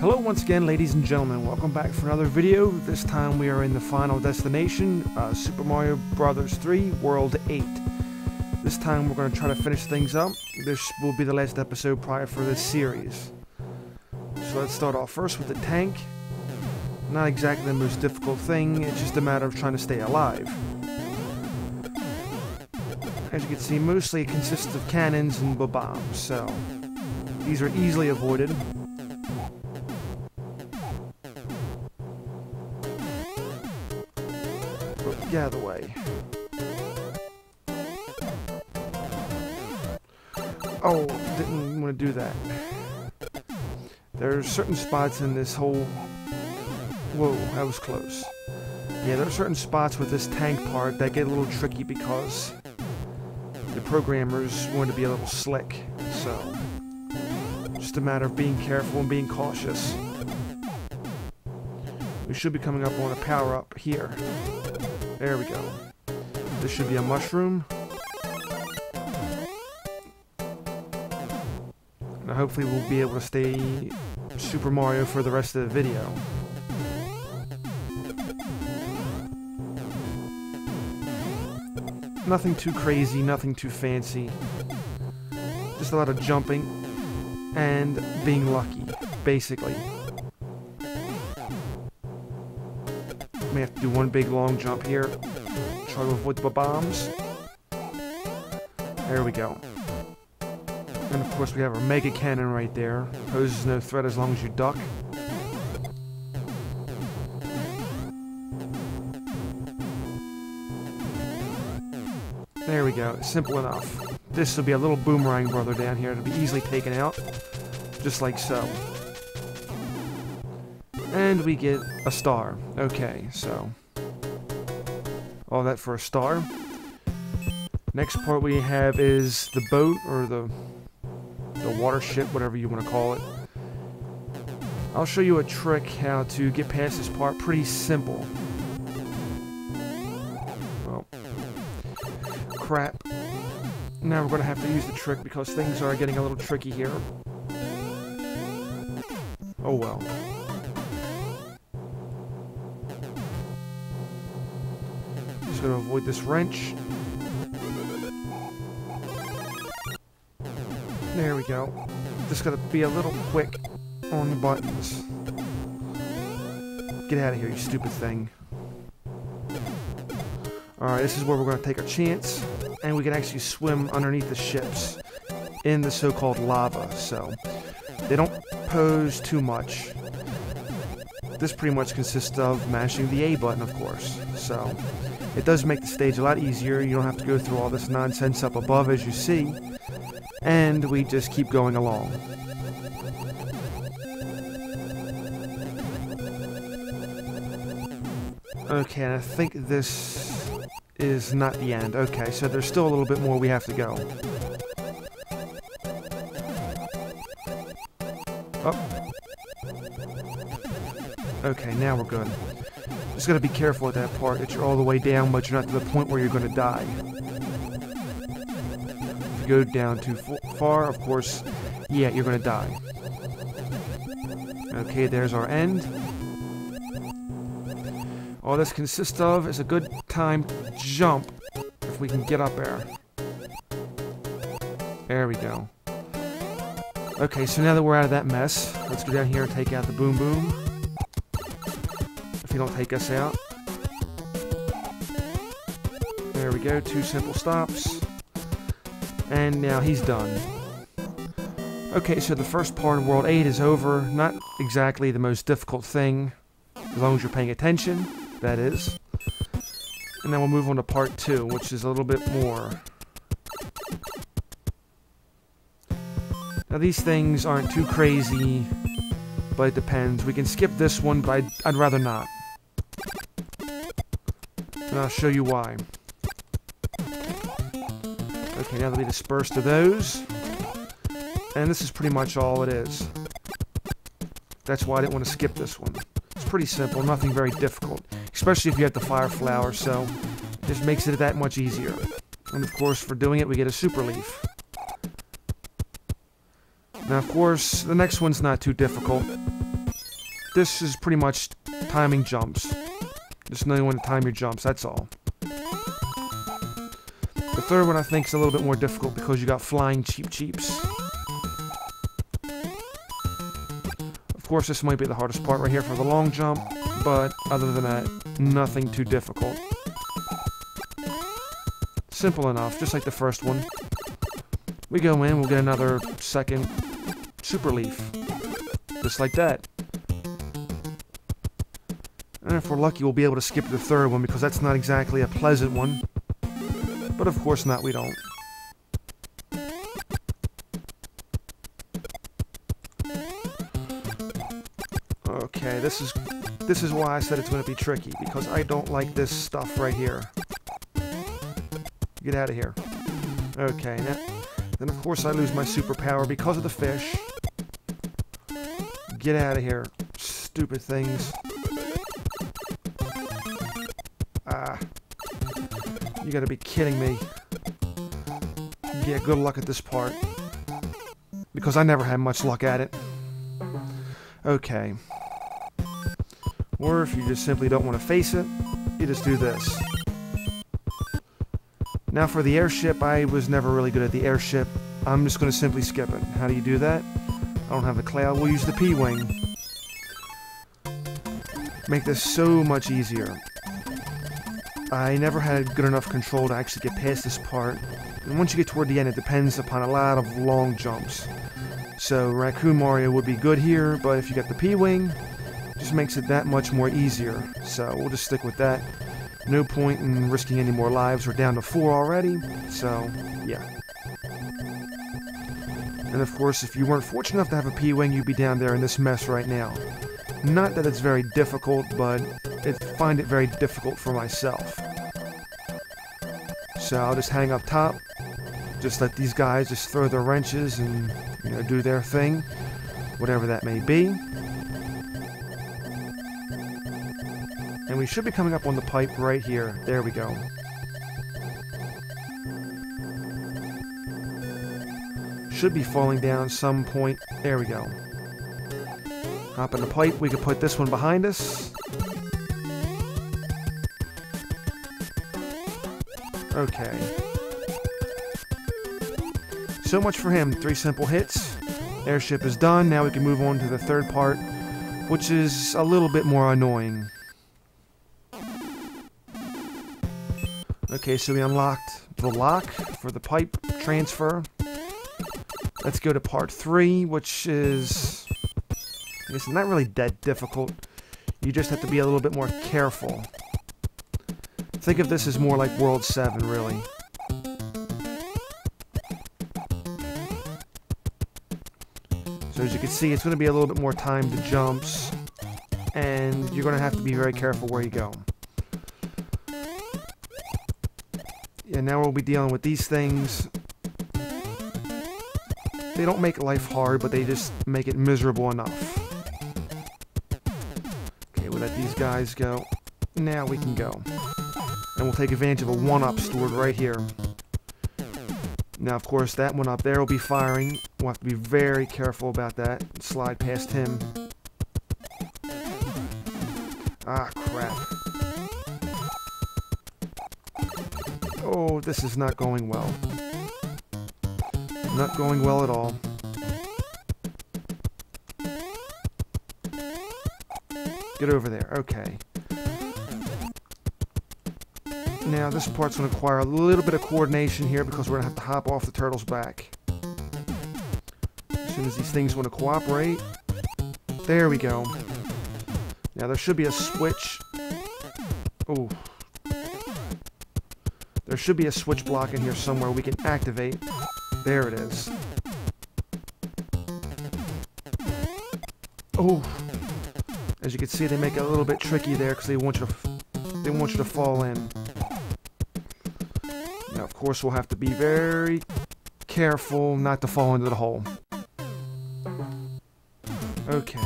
Hello once again, ladies and gentlemen. Welcome back for another video. This time we are in the final destination, Super Mario Bros. 3 World 8. This time we're going to try to finish things up. This will be the last episode prior for this series. So let's start off first with the tank. Not exactly the most difficult thing, it's just a matter of trying to stay alive. As you can see, mostly it consists of cannons and bombs, so these are easily avoided. Get out of the way. Oh, didn't want to do that. There's certain spots in this whole... Whoa, that was close. Yeah, there are certain spots with this tank part that get a little tricky because the programmers want to be a little slick. So, just a matter of being careful and being cautious. We should be coming up on a power-up here. There we go. This should be a mushroom. Now hopefully we'll be able to stay Super Mario for the rest of the video. Nothing too crazy, nothing too fancy. Just a lot of jumping and being lucky, basically. May have to do one big long jump here. Try to avoid the bombs. There we go. And of course we have our mega cannon right there. Poses no threat as long as you duck. There we go. Simple enough. This will be a little boomerang brother down here to be easily taken out. Just like so. And we get a star. Okay, so all that for a star. Next part we have is the boat, or the water ship, whatever you want to call it. I'll show you a trick how to get past this part. Pretty simple. Well, crap. Now we're going to have to use the trick because things are getting a little tricky here. Oh well. Going to avoid this wrench. There we go. Just got to be a little quick on the buttons. Get out of here, you stupid thing. Alright, this is where we're going to take a chance, and we can actually swim underneath the ships in the so-called lava, so they don't pose too much. This pretty much consists of mashing the A button, of course, so it does make the stage a lot easier. You don't have to go through all this nonsense up above, as you see. And we just keep going along. Okay, and I think this is not the end. Okay, so there's still a little bit more we have to go. Oh. Okay, now we're good. Just gotta be careful at that part, that you're all the way down, but you're not to the point where you're gonna die. If you go down too far, of course, yeah, you're gonna die. Okay, there's our end. All this consists of is a good timed jump, if we can get up there. There we go. Okay, so now that we're out of that mess, let's go down here and take out the Boom Boom. If you don't take us out. There we go, 2 simple stops. And now he's done. Okay, so the first part of World 8 is over. Not exactly the most difficult thing, as long as you're paying attention, that is. And then we'll move on to part 2, which is a little bit more. Now these things aren't too crazy, but it depends. We can skip this one, but I'd rather not. And I'll show you why. Okay, now that we disperse to those. And this is pretty much all it is. That's why I didn't want to skip this one. It's pretty simple, nothing very difficult. Especially if you have the fire flower, so it just makes it that much easier. And of course, for doing it, we get a super leaf. Now, of course, the next one's not too difficult. this is pretty much timing jumps. Just knowing when to time your jumps, that's all. The third one I think is a little bit more difficult because you got flying cheeps. Of course, this might be the hardest part right here for the long jump, but other than that, nothing too difficult. Simple enough, just like the first one. We go in, we'll get another second super leaf. Just like that. And if we're lucky, we'll be able to skip the third one because that's not exactly a pleasant one. But of course not, we don't. Okay, this is why I said it's going to be tricky, because I don't like this stuff right here. Get out of here. Okay, then of course I lose my superpower because of the fish. Get out of here, stupid things. Ah. You gotta be kidding me. Yeah, good luck at this part. Because I never had much luck at it. Okay. Or if you just simply don't want to face it, you just do this. Now for the airship, I was never really good at the airship. I'm just going to simply skip it. How do you do that? I don't have the cloud. We'll use the P-wing. Make this so much easier. I never had good enough control to actually get past this part. And once you get toward the end, it depends upon a lot of long jumps. So Raccoon Mario would be good here, but if you get the P-wing, it just makes it that much more easier. So we'll just stick with that. No point in risking any more lives. We're down to 4 already, so yeah. And of course, if you weren't fortunate enough to have a P-wing, you'd be down there in this mess right now. Not that it's very difficult, but I find it very difficult for myself. So I'll just hang up top. Just let these guys just throw their wrenches and, you know, do their thing. Whatever that may be. And we should be coming up on the pipe right here. There we go. Should be falling down some point. There we go. Hop in the pipe. We can put this one behind us. Okay. So much for him. 3 simple hits. Airship is done. Now we can move on to the third part, which is a little bit more annoying. Okay, so we unlocked the lock for the pipe transfer. Let's go to part 3, which is, I guess, not really that difficult. You just have to be a little bit more careful. Think of this as more like World 7, really. So as you can see, it's going to be a little bit more timed jumps, and you're going to have to be very careful where you go. Yeah, now we'll be dealing with these things. They don't make life hard, but they just make it miserable enough. Okay, we'll let these guys go. Now we can go. And we'll take advantage of a 1-up stored right here. Now, of course, that one up there will be firing. We'll have to be very careful about that. Slide past him. Ah, crap. Oh, this is not going well. Not going well at all. Get over there. Okay. Now, this part's going to require a little bit of coordination here because we're going to have to hop off the turtle's back. As soon as these things want to cooperate. There we go. Now, there should be a switch. Oh. There should be a switch block in here somewhere we can activate. There it is. Oh. As you can see, they make it a little bit tricky there because they want you to fall in. Now, of course, we'll have to be very careful not to fall into the hole. Okay.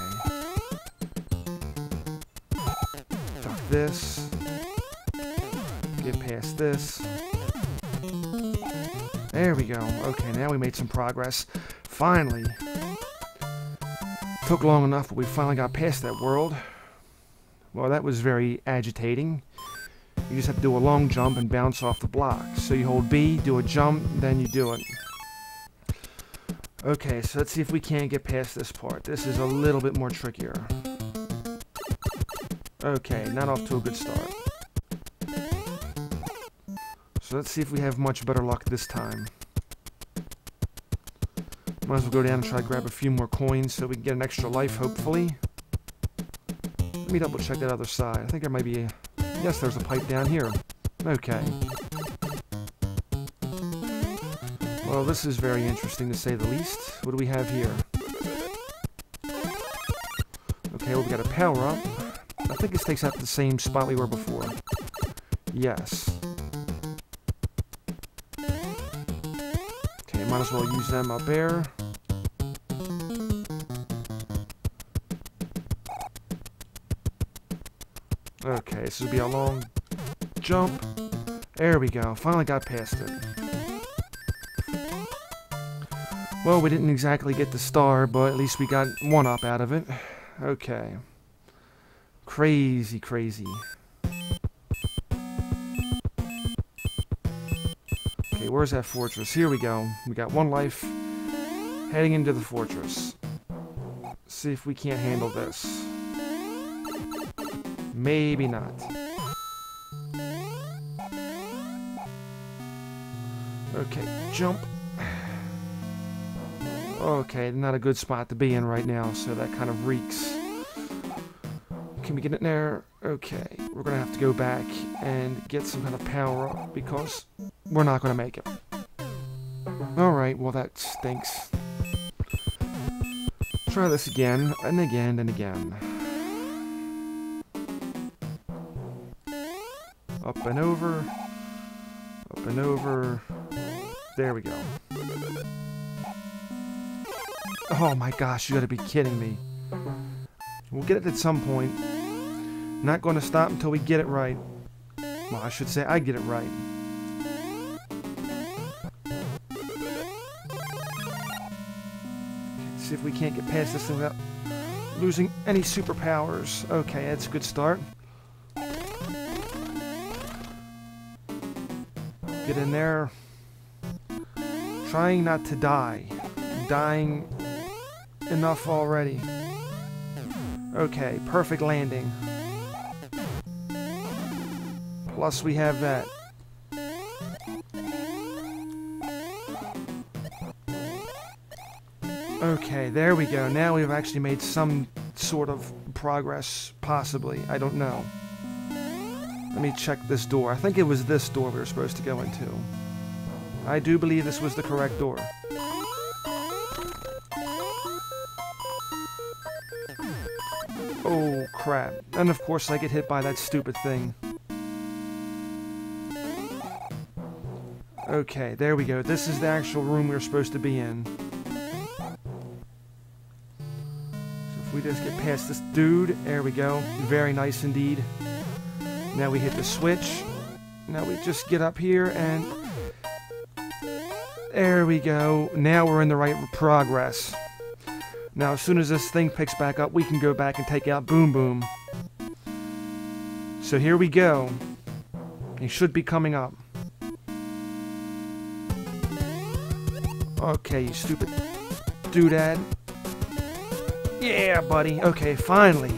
Duck this. Get past this. There we go. Okay, now we made some progress. Finally. Took long enough, but we finally got past that world. Well, that was very agitating. You just have to do a long jump and bounce off the block. So you hold B, do a jump, then you do it. Okay, so let's see if we can't get past this part. This is a little bit more trickier. Okay, not off to a good start. So let's see if we have much better luck this time. Might as well go down and try to grab a few more coins so we can get an extra life, hopefully. Let me double check that other side. I think there might be a... Yes, there's a pipe down here. Okay. Well, this is very interesting to say the least. What do we have here? Okay, well, we got a power up. I think this takes out the same spot we were before. Yes. Okay, might as well use them up there. Okay, this will be a long jump. There we go. Finally got past it. Well, we didn't exactly get the star, but at least we got one up out of it. Okay. Crazy, crazy. Okay, where's that fortress? Here we go. We got one life. Heading into the fortress. See if we can't handle this. Maybe not. Okay, jump. Okay, not a good spot to be in right now, so that kind of reeks. Can we get in there? Okay, we're gonna have to go back and get some kind of power up because we're not gonna make it. Alright, well that stinks. Try this again, and again, and again. Up and over. Up and over. There we go. Oh my gosh, you gotta be kidding me. We'll get it at some point. Not gonna stop until we get it right. Well, I should say I get it right. See if we can't get past this thing without losing any superpowers. Okay, that's a good start. Get in there. Trying not to die. Dying enough already. Okay, perfect landing. Plus we have that. Okay, there we go. Now we've actually made some sort of progress, possibly. I don't know. Let me check this door. I think it was this door we were supposed to go into. I do believe this was the correct door. Oh, crap. And of course I get hit by that stupid thing. Okay, there we go. This is the actual room we were supposed to be in. So if we just get past this dude, there we go. Very nice indeed. Now we hit the switch. Now we just get up here and... There we go. Now we're in the right progress. Now as soon as this thing picks back up, we can go back and take out Boom Boom. So here we go. He should be coming up. Okay, you stupid doodad. Yeah, buddy. Okay, finally.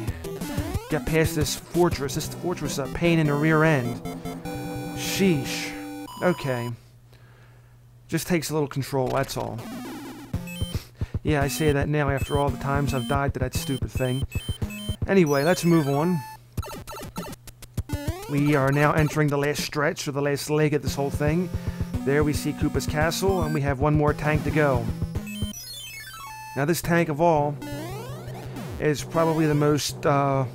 Got past this fortress. This fortress is a pain in the rear end. Sheesh. Okay. Just takes a little control, that's all. Yeah, I say that now after all the times I've died to that stupid thing. Anyway, let's move on. We are now entering the last stretch, or the last leg of this whole thing. There we see Koopa's castle, and we have one more tank to go. Now this tank of all is probably the most, I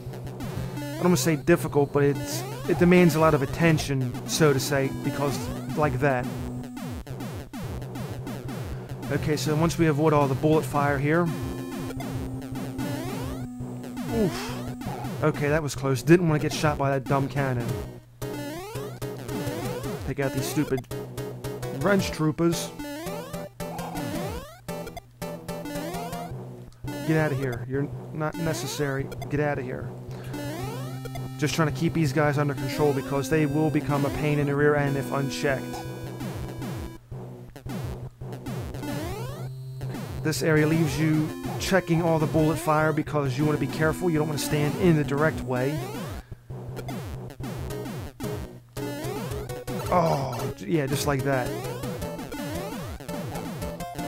don't want to say difficult, but it demands a lot of attention, so to say, because like that. Okay, so once we avoid all the bullet fire here. Oof. Okay, that was close. Didn't want to get shot by that dumb cannon. Take out these stupid wrench troopers. Get out of here. You're not necessary. Get out of here. Just trying to keep these guys under control because they will become a pain in the rear end if unchecked. This area leaves you checking all the bullet fire because you want to be careful. You don't want to stand in the direct way. Oh, yeah, just like that.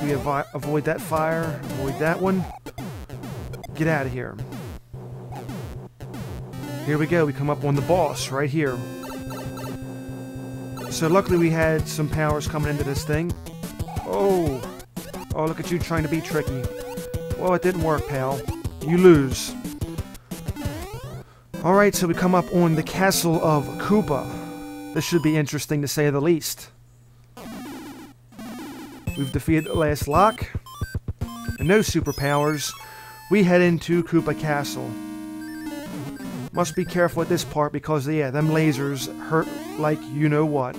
We avoid that fire. Avoid that one. Get out of here. Here we go. We come up on the boss right here. So luckily we had some powers coming into this thing. Oh. Oh, look at you trying to be tricky. Well, it didn't work, pal. You lose. Alright, so we come up on the castle of Koopa. This should be interesting to say the least. We've defeated the last lock. And no superpowers. We head into Koopa Castle. Must be careful at this part because, yeah, them lasers hurt like you know what.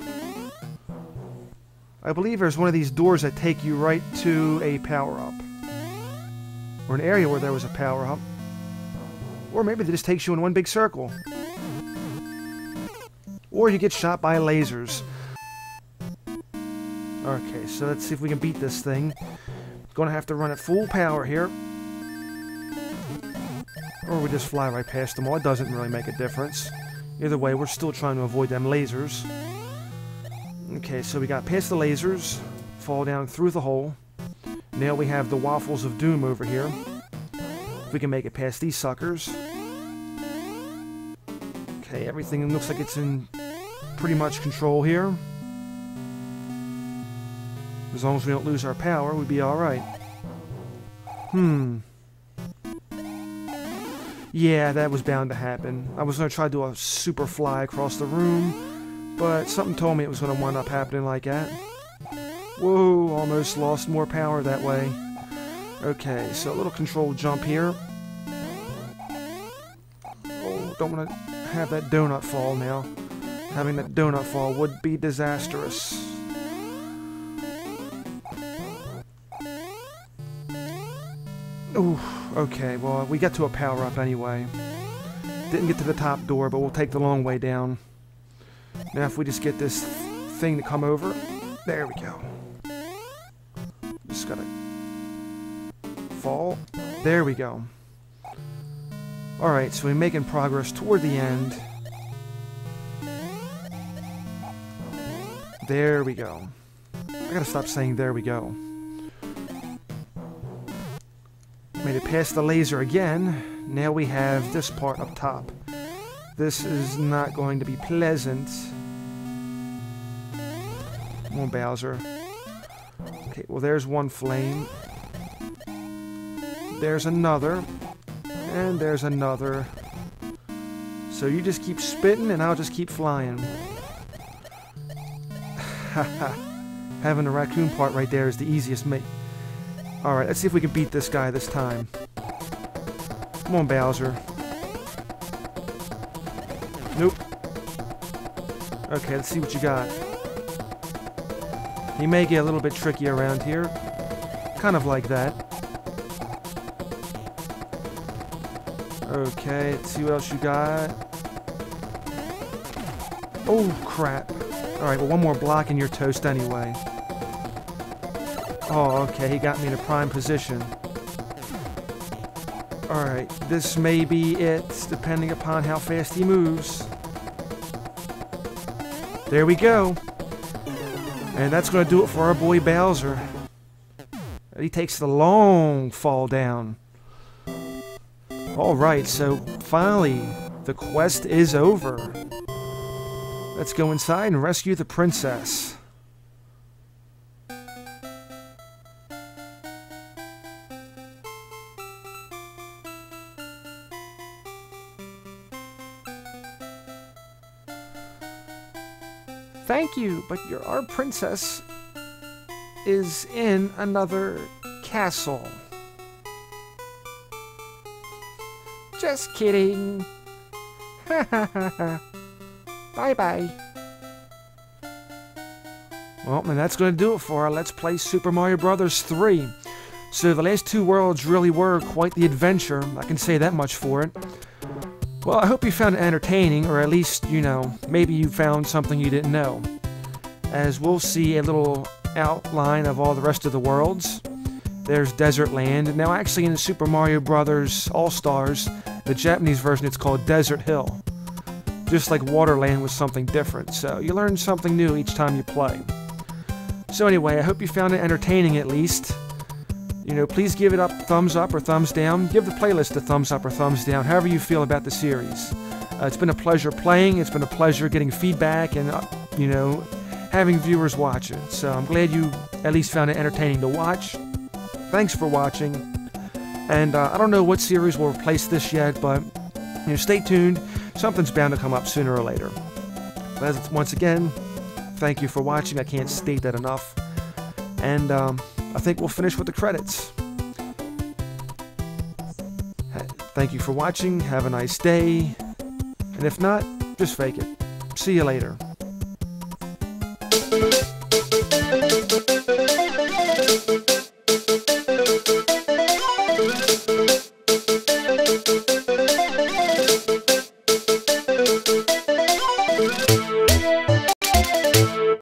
I believe there's one of these doors that take you right to a power-up. Or an area where there was a power-up. Or maybe it just takes you in one big circle. Or you get shot by lasers. Okay, so let's see if we can beat this thing. Gonna have to run at full power here. Or we just fly right past them all. It doesn't really make a difference. Either way, we're still trying to avoid them lasers. Okay, so we got past the lasers. Fall down through the hole. Now we have the Waffles of Doom over here. If we can make it past these suckers. Okay, everything looks like it's in pretty much control here. As long as we don't lose our power, we'd be alright. Yeah, that was bound to happen. I was going to try to do a super fly across the room, but something told me it was going to wind up happening like that. Whoa, almost lost more power that way. Okay, so a little controlled jump here. Oh, don't want to have that donut fall now. Having that donut fall would be disastrous. Ooh, okay, well, we got to a power-up anyway. Didn't get to the top door, but we'll take the long way down. Now if we just get this thing to come over. There we go. Just gotta fall. There we go. Alright, so we're making progress toward the end. There we go. I gotta stop saying there we go. Made it past the laser again. Now we have this part up top. This is not going to be pleasant. Come on, Bowser. Okay, well there's one flame. There's another. And there's another. So you just keep spitting and I'll just keep flying. Haha. Having the raccoon part right there is the easiest mate. Alright, let's see if we can beat this guy this time. Come on, Bowser. Nope. Okay, let's see what you got. He may get a little bit tricky around here. Kind of like that. Okay, let's see what else you got. Oh, crap. Alright, well, one more block and you're toast anyway. Oh, okay, he got me in a prime position. Alright, this may be it, depending upon how fast he moves. There we go. And that's going to do it for our boy Bowser. He takes the long fall down. Alright, so finally, the quest is over. Let's go inside and rescue the princess. Thank you, but our princess is in another castle. Just kidding. Ha ha ha ha. Bye-bye. Well, and that's going to do it for our Let's Play Super Mario Bros. 3. So the last 2 worlds really were quite the adventure, I can say that much for it. Well, I hope you found it entertaining, or at least, you know, maybe you found something you didn't know. As we'll see a little outline of all the rest of the worlds. There's Desert Land. Now actually in Super Mario Bros. All-Stars, the Japanese version, it's called Desert Hill. Just like Waterland was something different, so you learn something new each time you play. So anyway, I hope you found it entertaining at least. You know, please give it thumbs up or thumbs down. Give the playlist a thumbs up or thumbs down, however you feel about the series. It's been a pleasure playing, it's been a pleasure getting feedback and, you know, having viewers watch it. So I'm glad you at least found it entertaining to watch. Thanks for watching. And I don't know what series will replace this yet, but, you know, stay tuned. Something's bound to come up sooner or later. But once again, thank you for watching. I can't state that enough. And I think we'll finish with the credits. Thank you for watching. Have a nice day. And if not, just fake it. See you later.